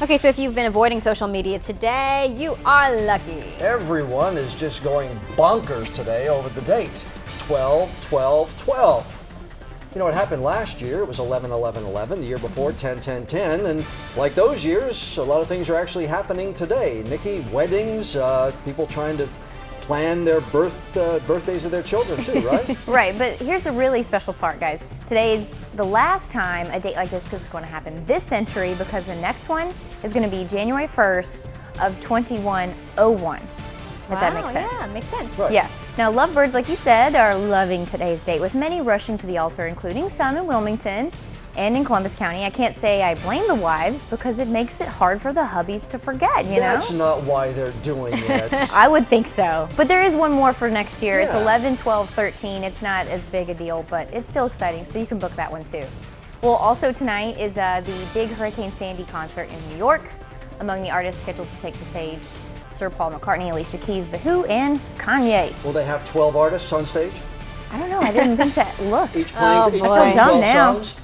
Okay, so if you've been avoiding social media today, you are lucky. Everyone is just going bonkers today over the date. 12-12-12. You know what happened last year? It was 11-11-11. The year before, 10-10-10. And like those years, a lot of things are actually happening today. Nikki, weddings, people trying to plan their birthdays of their children too, right? Right, but here's the really special part, guys. Today's the last time a date like this is going to happen this century, because the next one is going to be January 1st of 2101. If that makes sense. Yeah, makes sense. Right. Yeah. Now, lovebirds, like you said, are loving today's date, with many rushing to the altar, including some in Wilmington and in Columbus County. I can't say I blame the wives, because it makes it hard for the hubbies to forget, you know? That's not why they're doing it. I would think so. But there is one more for next year. Yeah. It's 11, 12, 13. It's not as big a deal, but it's still exciting, so you can book that one too. Well, also tonight is the big Hurricane Sandy concert in New York. Among the artists scheduled to take the stage, Sir Paul McCartney, Alicia Keys, The Who, and Kanye. Will they have 12 artists on stage? I don't know. I didn't think to look. Each playing, each boy. playing I'm 12 dumb now. songs?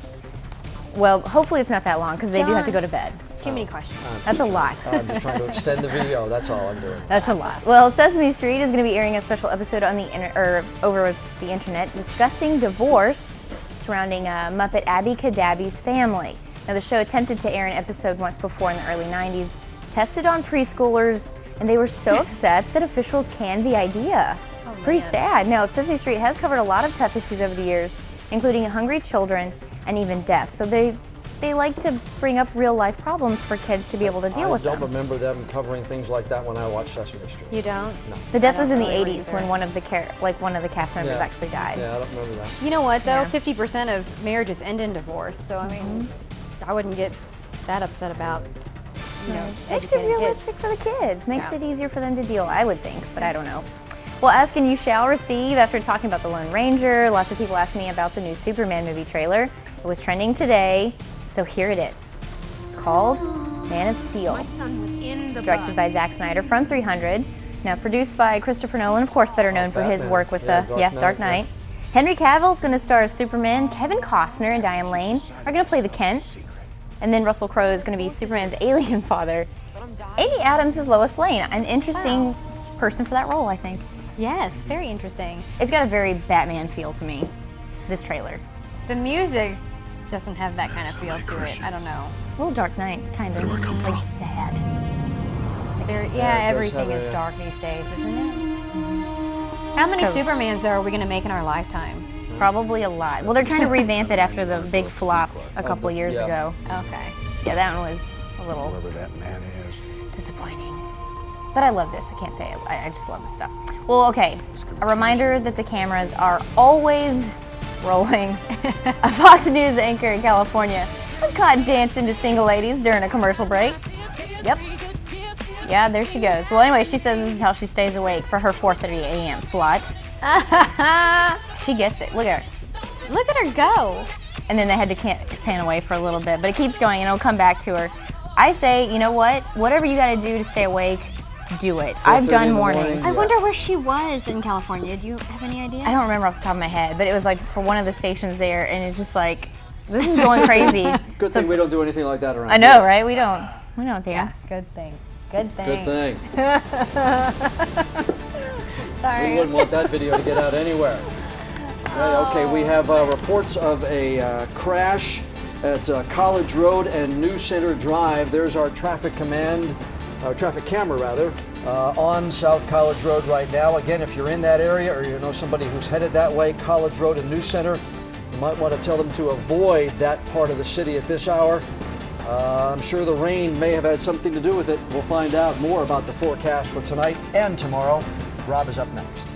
Well, hopefully it's not that long, because they do have to go to bed. Too many questions. That's a lot. I'm just trying to extend the video. That's all I'm doing. That's a lot. Well, Sesame Street is going to be airing a special episode on the over the internet discussing divorce surrounding Muppet Abby Cadabby's family. Now, the show attempted to air an episode once before in the early 90s, tested on preschoolers, and they were so upset that officials canned the idea. Pretty sad. Now, Sesame Street has covered a lot of tough issues over the years, including hungry children and even death. So they like to bring up real life problems for kids to be able to deal with them. I don't remember them covering things like that when I watched Sesame Street. You don't? No. The death was in the really 80s either. when one of the cast members actually died. Yeah, I don't remember that. You know what, though? Yeah. 50% of marriages end in divorce. So, I mean, I wouldn't get that upset about, you know, Makes it educating realistic kids. for the kids. Makes Yeah. it easier for them to deal, I would think, but I don't know. Well, ask and you shall receive. After talking about the Lone Ranger, lots of people asked me about the new Superman movie trailer. It was trending today, so here it is. It's called Man of Steel, directed by Zack Snyder from 300. Now produced by Christopher Nolan, of course, better known for his Batman. work with Yeah, Dark Knight. Henry Cavill's going to star as Superman. Kevin Costner and Diane Lane are going to play the Kents. And then Russell Crowe is going to be Superman's alien father. Amy Adams is Lois Lane, an interesting person for that role, I think. Yes, very interesting. It's got a very Batman feel to me, this trailer. The music doesn't have that kind of feel to it. I don't know. A little Dark Knight, kind of, like sad. Very, Yeah, it yeah, does everything have is a- dark these days, isn't it? How many Supermans, though, are we going to make in our lifetime? Probably a lot. Well, they're trying to revamp it after the big flop a couple of years yeah. ago. Okay. Yeah, that one was a little Whoever that man is. disappointing. But I love this. I can't say it. I just love this stuff. Well, okay. A reminder that the cameras are always rolling. A Fox News anchor in California was caught dancing to single ladies during a commercial break. Yep. Yeah, there she goes. Well, anyway, she says this is how she stays awake for her 4:30 a.m. slot. She gets it. Look at her. Look at her go. And then they had to pan away for a little bit, but it keeps going and it'll come back to her. I say, you know what? Whatever you got to do to stay awake, do it. I've 4:30 done in the mornings. morning. I wonder where she was in California. Do you have any idea? I don't remember off the top of my head, but it was like for one of the stations there, and it's just like, this is going crazy. Good thing we don't do anything like that around I know, here. right? We don't dance. Yes, good thing. Good thing. Good thing. Sorry. We wouldn't want that video to get out anywhere. Okay, we have reports of a crash at College Road and New Center Drive. There's our traffic camera rather, on South College Road right now. Again, if you're in that area or you know somebody who's headed that way, College Road and New Center, you might want to tell them to avoid that part of the city at this hour. I'm sure the rain may have had something to do with it. We'll find out more about the forecast for tonight and tomorrow. Rob is up next.